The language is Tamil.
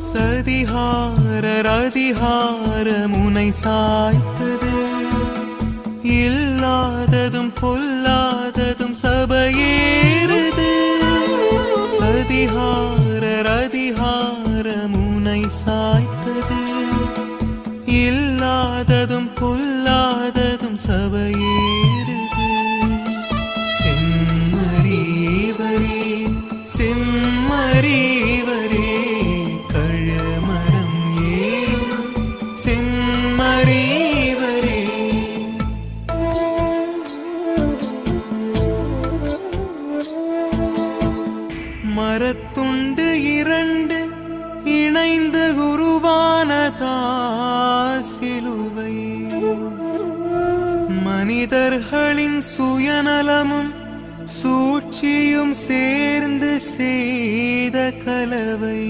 சதிகாரர் அதிகார முனை சாய்த்தது, இல்லாததும் பொல்லாததும் சபையேறுது. சதிகாரர் அதிகார முனை சாய்த்தது, இல்லாததும் பொல்லாததும் சபையேறுது. செம்மறிவரே செம்மறிவரே கழுமரம் ஏறும் செம்மறிவரே. மரத்துண்டு இரண்டு இணைந்து குருவானதா சிலுவை, மனிதர்களின் சுயநலமும் சூழ்ச்சியும் சேர்ந்து செய்த கலவை.